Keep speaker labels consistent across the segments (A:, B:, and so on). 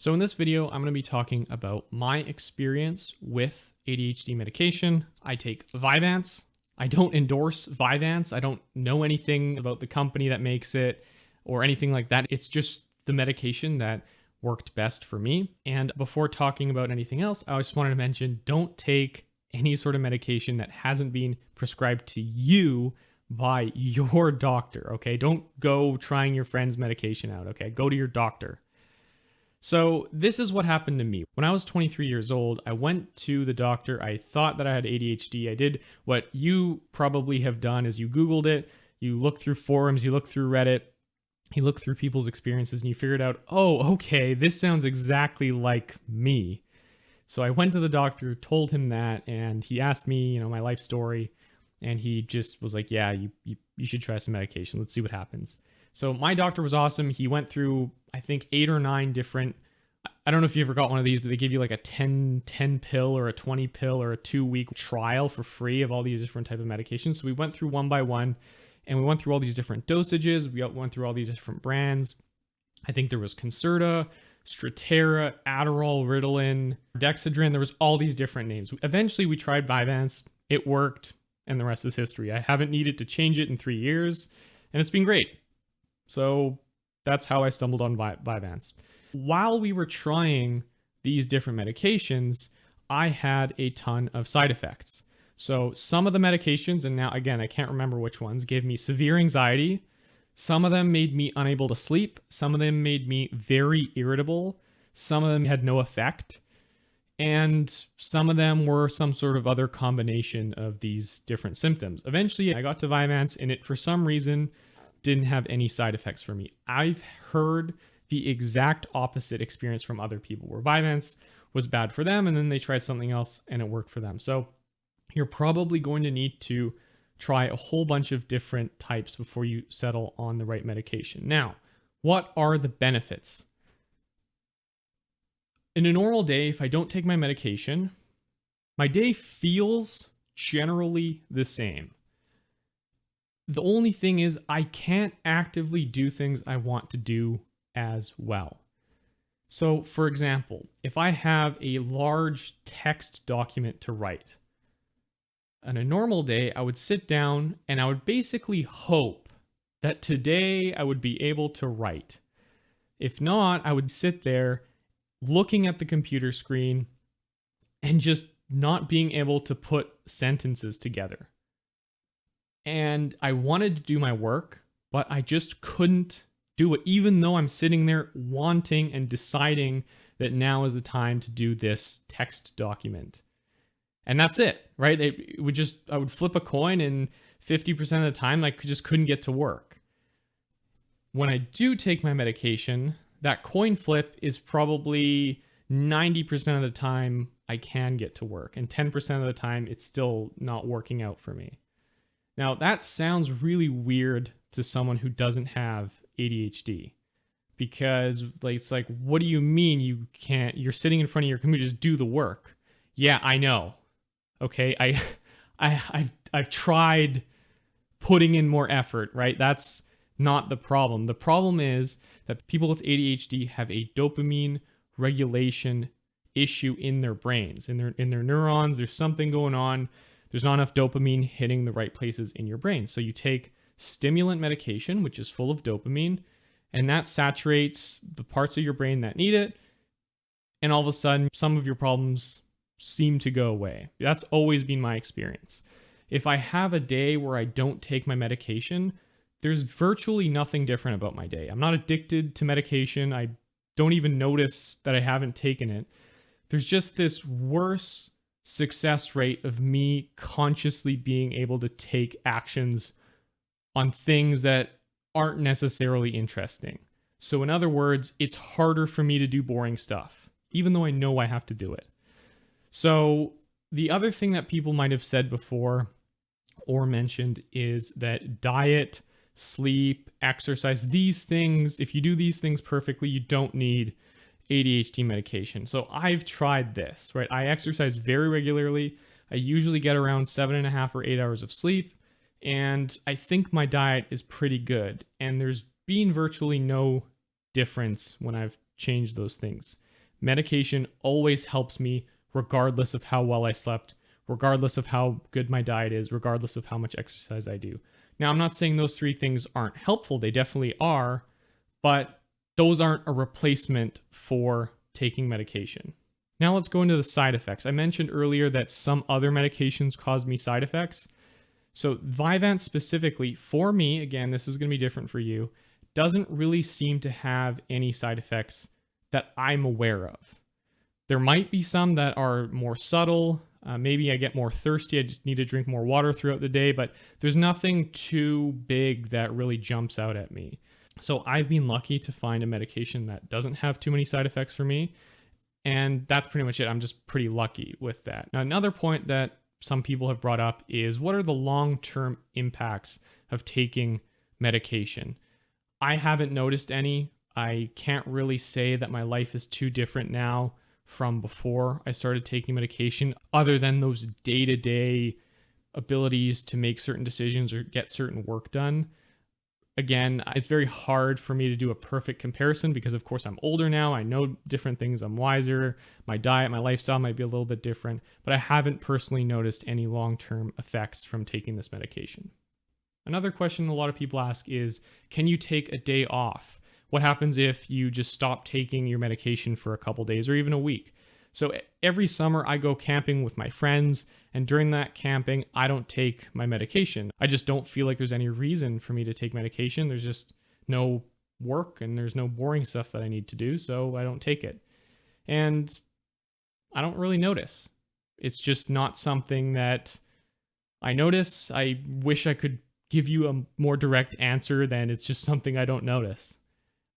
A: So in this video, I'm going to be talking about my experience with ADHD medication. I take Vyvanse. I don't endorse Vyvanse. I don't know anything about the company that makes it or anything like that. It's just the medication that worked best for me. And before talking about anything else, I just wanted to mention, don't take any sort of medication that hasn't been prescribed to you by your doctor, okay? Don't go trying your friend's medication out, okay? Go to your doctor. So this is what happened to me. When I was 23 years old, I went to the doctor. I thought that I had ADHD. I did what you probably have done is you Googled it, you look through forums, you look through Reddit, you look through people's experiences and you figured out, oh, okay, this sounds exactly like me. So I went to the doctor, told him that, and he asked me, my life story, and he just was like, yeah, you should try some medication. Let's see what happens. So my doctor was awesome. He went through, I think, 8 or 9 different, I don't know if you ever got one of these, but they give you like a 10 pill or a 20 pill or a 2-week trial for free of all these different type of medications. So we went through one by one and we went through all these different dosages. We went through all these different brands. I think there was Concerta, Strattera, Adderall, Ritalin, Dexedrine. There was all these different names. Eventually we tried Vyvanse. It worked and the rest is history. I haven't needed to change it in 3 years and it's been great. So that's how I stumbled on Vyvanse. While we were trying these different medications, I had a ton of side effects. So some of the medications, and now again, I can't remember which ones, gave me severe anxiety. Some of them made me unable to sleep. Some of them made me very irritable. Some of them had no effect. And some of them were some sort of other combination of these different symptoms. Eventually, I got to Vyvanse and it, for some reason, didn't have any side effects for me. I've heard the exact opposite experience from other people where Vyvanse was bad for them and then they tried something else and it worked for them. So you're probably going to need to try a whole bunch of different types before you settle on the right medication. Now, what are the benefits? In a normal day, if I don't take my medication, my day feels generally the same. The only thing is I can't actively do things I want to do as well. So for example, if I have a large text document to write, on a normal day, I would sit down and I would basically hope that today I would be able to write. If not, I would sit there looking at the computer screen and just not being able to put sentences together. And I wanted to do my work, but I just couldn't do it, even though I'm sitting there wanting and deciding that now is the time to do this text document. And that's it, right? I would flip a coin and 50% of the time I just couldn't get to work. When I do take my medication, that coin flip is probably 90% of the time I can get to work, and 10% of the time it's still not working out for me. Now, that sounds really weird to someone who doesn't have ADHD because it's like, what do you mean you can't? You're sitting in front of your computer, just do the work. Yeah, I know. Okay, I've tried putting in more effort, right? That's not the problem. The problem is that people with ADHD have a dopamine regulation issue in their brains, in their neurons. There's something going on. There's not enough dopamine hitting the right places in your brain. So you take stimulant medication, which is full of dopamine, and that saturates the parts of your brain that need it. And all of a sudden, some of your problems seem to go away. That's always been my experience. If I have a day where I don't take my medication, there's virtually nothing different about my day. I'm not addicted to medication. I don't even notice that I haven't taken it. There's just this worse success rate of me consciously being able to take actions on things that aren't necessarily interesting. So in other words, it's harder for me to do boring stuff, even though I know I have to do it. So the other thing that people might have said before or mentioned is that diet, sleep, exercise, these things, if you do these things perfectly, you don't need ADHD medication. So I've tried this, right? I exercise very regularly. I usually get around 7.5 or 8 hours of sleep. And I think my diet is pretty good. And there's been virtually no difference when I've changed those things. medication always helps me regardless of how well I slept, regardless of how good my diet is, regardless of how much exercise I do. Now, I'm not saying those three things aren't helpful. They definitely are, but those aren't a replacement for taking medication. Now let's go into the side effects. I mentioned earlier that some other medications cause me side effects. So Vyvanse specifically, for me, again, this is going to be different for you, doesn't really seem to have any side effects that I'm aware of. There might be some that are more subtle. Maybe I get more thirsty. I just need to drink more water throughout the day, but there's nothing too big that really jumps out at me. So I've been lucky to find a medication that doesn't have too many side effects for me. And that's pretty much it. I'm just pretty lucky with that. Now, another point that some people have brought up is, what are the long-term impacts of taking medication? I haven't noticed any. I can't really say that my life is too different now from before I started taking medication, other than those day-to-day abilities to make certain decisions or get certain work done. Again, it's very hard for me to do a perfect comparison because, of course, I'm older now. I know different things. I'm wiser. My diet, my lifestyle might be a little bit different, but I haven't personally noticed any long-term effects from taking this medication. Another question a lot of people ask is, can you take a day off? What happens if you just stop taking your medication for a couple days or even a week? So every summer I go camping with my friends, and during that camping, I don't take my medication. I just don't feel like there's any reason for me to take medication. There's just no work and there's no boring stuff that I need to do, so I don't take it. And I don't really notice. It's just not something that I notice. I wish I could give you a more direct answer than it's just something I don't notice.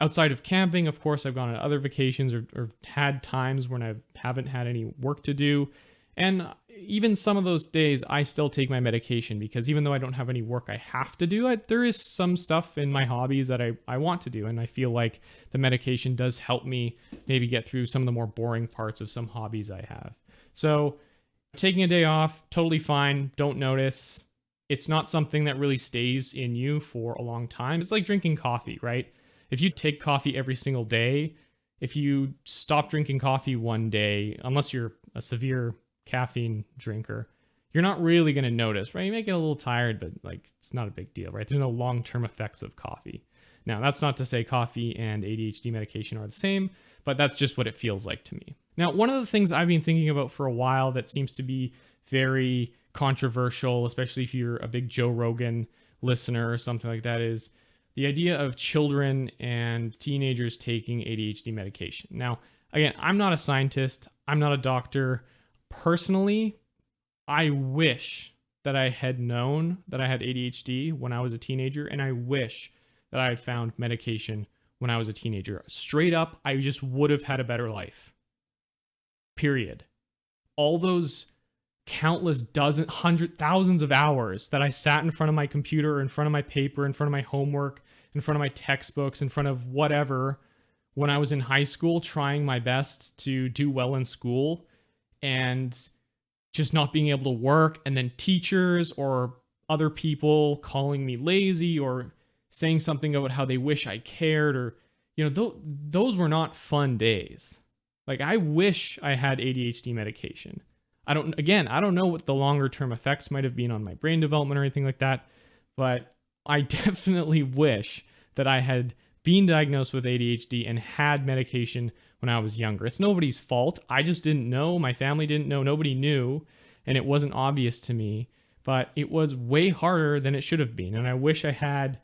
A: Outside of camping, of course, I've gone on other vacations or had times when I haven't had any work to do. And even some of those days, I still take my medication because even though I don't have any work I have to do, there is some stuff in my hobbies that I want to do. And I feel like the medication does help me maybe get through some of the more boring parts of some hobbies I have. So taking a day off, totally fine. Don't notice. It's not something that really stays in you for a long time. It's like drinking coffee, right? If you take coffee every single day, if you stop drinking coffee one day, unless you're a severe caffeine drinker, you're not really going to notice, right? You may get a little tired, but like it's not a big deal, right? There's no long-term effects of coffee. Now, that's not to say coffee and ADHD medication are the same, but that's just what it feels like to me. Now, one of the things I've been thinking about for a while that seems to be very controversial, especially if you're a big Joe Rogan listener or something like that, is the idea of children and teenagers taking ADHD medication. Now, again, I'm not a scientist. I'm not a doctor. Personally, I wish that I had known that I had ADHD when I was a teenager, and I wish that I had found medication when I was a teenager. Straight up, I just would have had a better life. Period. All those countless thousands of hours that I sat in front of my computer, in front of my paper, in front of my homework, in front of my textbooks, in front of whatever, when I was in high school, trying my best to do well in school and just not being able to work, and then teachers or other people calling me lazy or saying something about how they wish I cared, or, those were not fun days. Like, I wish I had ADHD medication. I don't know what the longer term effects might have been on my brain development or anything like that, but I definitely wish that I had been diagnosed with ADHD and had medication when I was younger. It's nobody's fault. I just didn't know. My family didn't know. Nobody knew, and it wasn't obvious to me, but it was way harder than it should have been. And I wish I had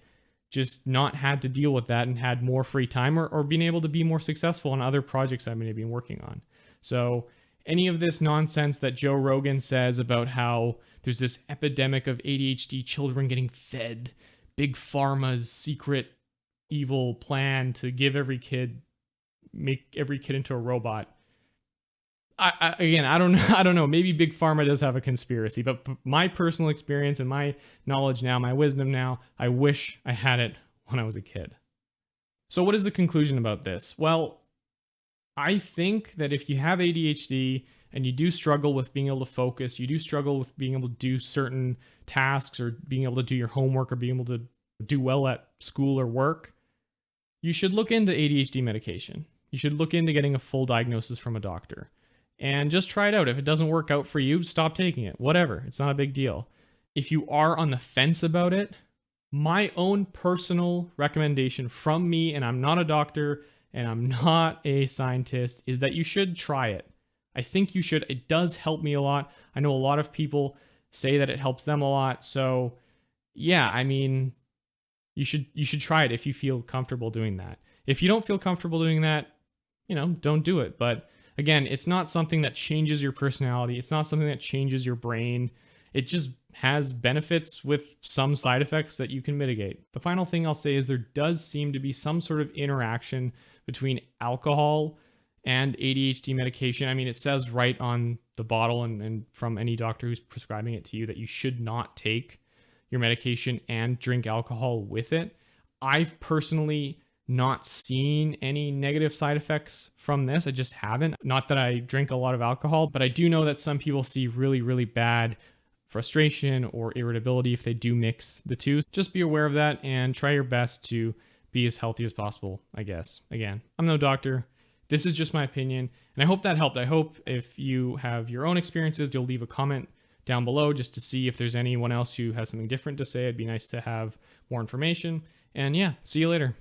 A: just not had to deal with that and had more free time or been able to be more successful on other projects I may have been working on. So any of this nonsense that Joe Rogan says about how there's this epidemic of ADHD children getting fed Big Pharma's secret evil plan to make every kid into a robot. I don't know. Maybe Big Pharma does have a conspiracy, but my personal experience and my knowledge now, my wisdom now, I wish I had it when I was a kid. So what is the conclusion about this? Well, I think that if you have ADHD and you do struggle with being able to focus, you do struggle with being able to do certain tasks or being able to do your homework or being able to do well at school or work, you should look into ADHD medication. You should look into getting a full diagnosis from a doctor and just try it out. If it doesn't work out for you, stop taking it. Whatever. It's not a big deal. If you are on the fence about it, my own personal recommendation from me, and I'm not a doctor and I'm not a scientist, is that you should try it. I think you should. It does help me a lot. I know a lot of people say that it helps them a lot. So yeah, I mean, you should try it if you feel comfortable doing that. If you don't feel comfortable doing that, don't do it. But again, it's not something that changes your personality. It's not something that changes your brain. It just has benefits with some side effects that you can mitigate. The final thing I'll say is there does seem to be some sort of interaction between alcohol and ADHD medication. I mean, it says right on the bottle and from any doctor who's prescribing it to you that you should not take your medication and drink alcohol with it. I've personally not seen any negative side effects from this. I just haven't. Not that I drink a lot of alcohol, but I do know that some people see really, really bad frustration or irritability if they do mix the two. Just be aware of that and try your best to be as healthy as possible, I guess. Again, I'm no doctor. This is just my opinion, and I hope that helped. I hope if you have your own experiences, you'll leave a comment down below just to see if there's anyone else who has something different to say. It'd be nice to have more information. And yeah, see you later.